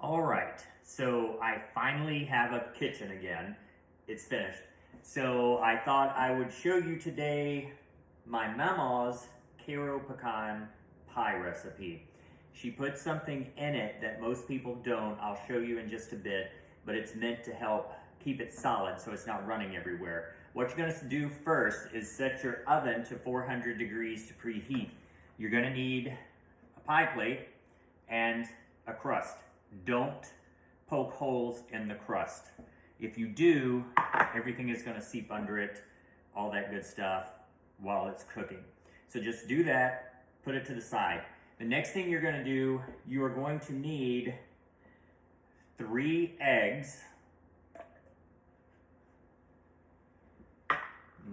All right, so I finally have a kitchen again. It's finished. So I thought I would show you today my Mammaw's Karo Pecan pie recipe. She put something in it that most people don't. I'll show you in just a bit, but it's meant to help keep it solid so it's not running everywhere. What you're gonna do first is set your oven to 400 degrees to preheat. You're gonna need a pie plate and a crust. Don't poke holes in the crust. If you do, everything is gonna seep under it, all that good stuff while it's cooking. So just do that, put it to the side. The next thing you're gonna do, you are going to need 3 eggs.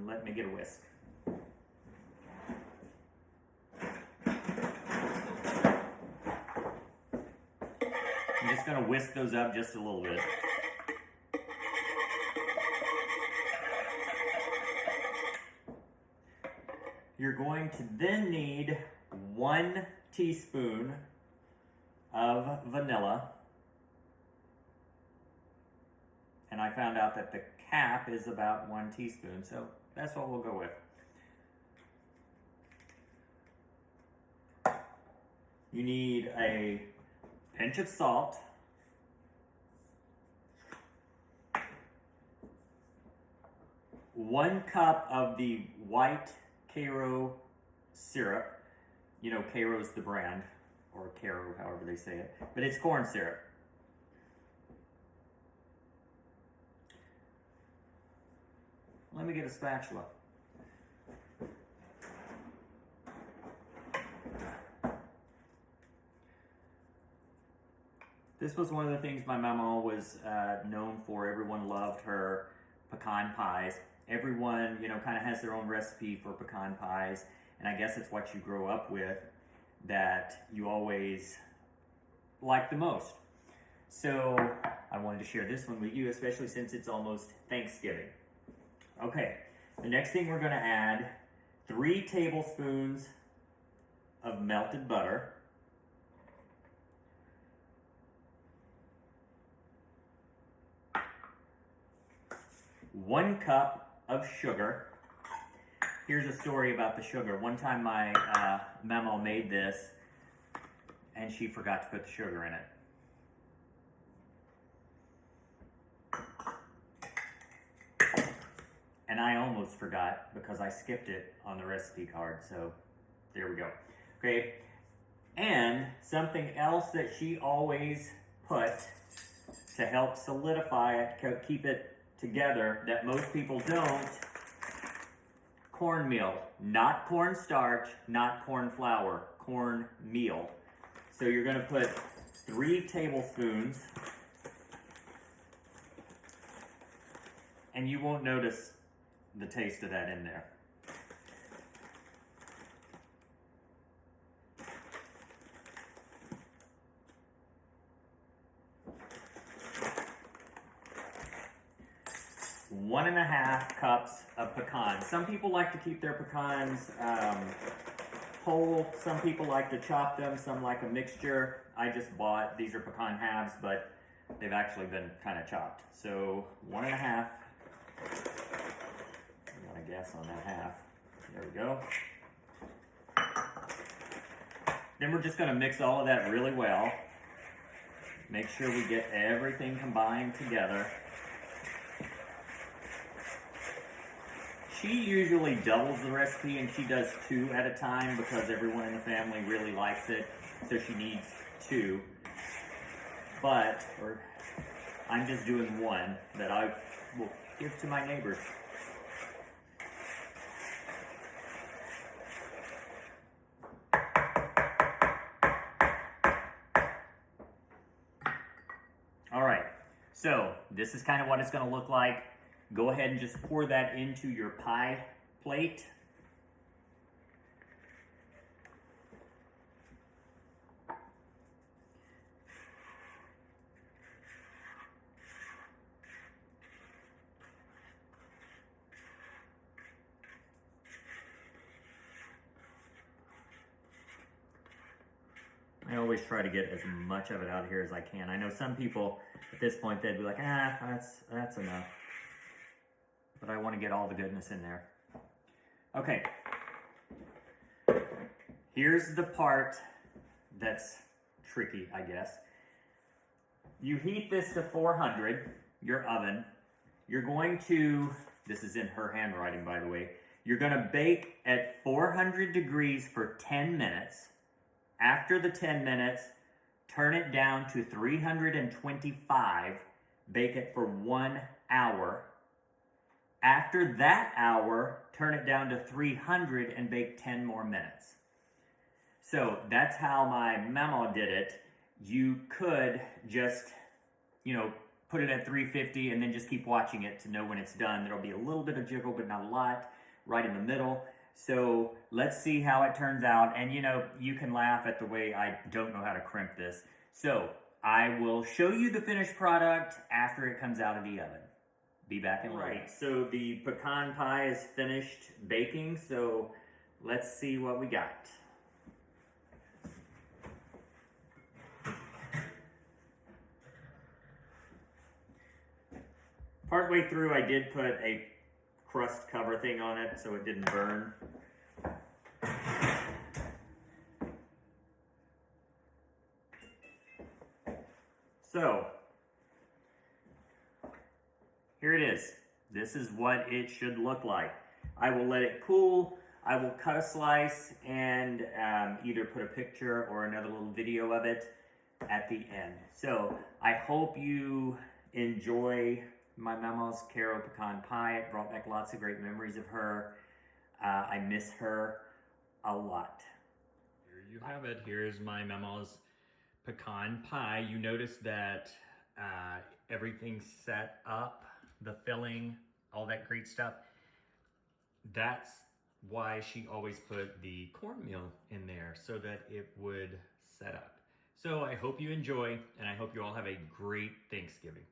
Let me get a whisk. I'm just gonna whisk those up just a little bit. You're going to then need 1 teaspoon of vanilla. And I found out that the cap is about 1 teaspoon, so that's what we'll go with. You need a pinch of salt, one cup of the white Karo syrup. You know, Karo's the brand, or Karo, however they say it, but it's corn syrup. Let me get a spatula. This was one of the things my Mammaw was known for. Everyone loved her pecan pies. Everyone, you know, kind of has their own recipe for pecan pies, and I guess it's what you grow up with that you always like the most. So I wanted to share this one with you, especially since it's almost Thanksgiving. Okay, the next thing we're gonna add 3 tablespoons of melted butter, 1 cup of sugar. Here's a story about the sugar. One time my Mammaw made this and she forgot to put the sugar in it. And I almost forgot because I skipped it on the recipe card, so there we go. Okay, and something else that she always put to help solidify it, keep it together, that most people don't: cornmeal. Not cornstarch, not corn flour, cornmeal. So you're gonna put 3 tablespoons, and you won't notice the taste of that in there. One and a half cups of pecans. Some people like to keep their pecans whole. Some people like to chop them. Some like a mixture. I just bought, these are pecan halves, but they've actually been kind of chopped. So 1 and a half. I'm gonna guess on that half. There we go. Then we're just gonna mix all of that really well. Make sure we get everything combined together. She usually doubles the recipe, and she does 2 at a time because everyone in the family really likes it, so she needs 2. But I'm just doing 1 that I will give to my neighbors. All right, so this is kind of what it's going to look like. Go ahead and just pour that into your pie plate. always try to get as much of it out of here as I can. I know some people at this point, they'd be like, that's enough. But I want to get all the goodness in there. Okay. Here's the part that's tricky, I guess. You heat this to 400, your oven. You're going to, this is in her handwriting, by the way. You're going to bake at 400 degrees for 10 minutes. After the 10 minutes, turn it down to 325. Bake it for 1 hour. After that hour, turn it down to 300 and bake 10 more minutes. So that's how my Mammaw did it. You could just, put it at 350 and then just keep watching it to know when it's done. There'll be a little bit of jiggle, but not a lot, right in the middle. So let's see how it turns out. And you can laugh at the way I don't know how to crimp this. So I will show you the finished product after it comes out of the oven. Be back and ready. So the pecan pie is finished baking. So let's see what we got. Partway through, I did put a crust cover thing on it so it didn't burn. So, here it is. This is what it should look like. I will let it cool. I will cut a slice and either put a picture or another little video of it at the end. So, I hope you enjoy my Mammaw's Caro Pecan Pie. It brought back lots of great memories of her. I miss her a lot. Here you have it. Here's my Mammaw's Pecan Pie. You notice that everything's set up, the filling, all that great stuff. That's why she always put the cornmeal in there, so that it would set up. So I hope you enjoy, and I hope you all have a great Thanksgiving.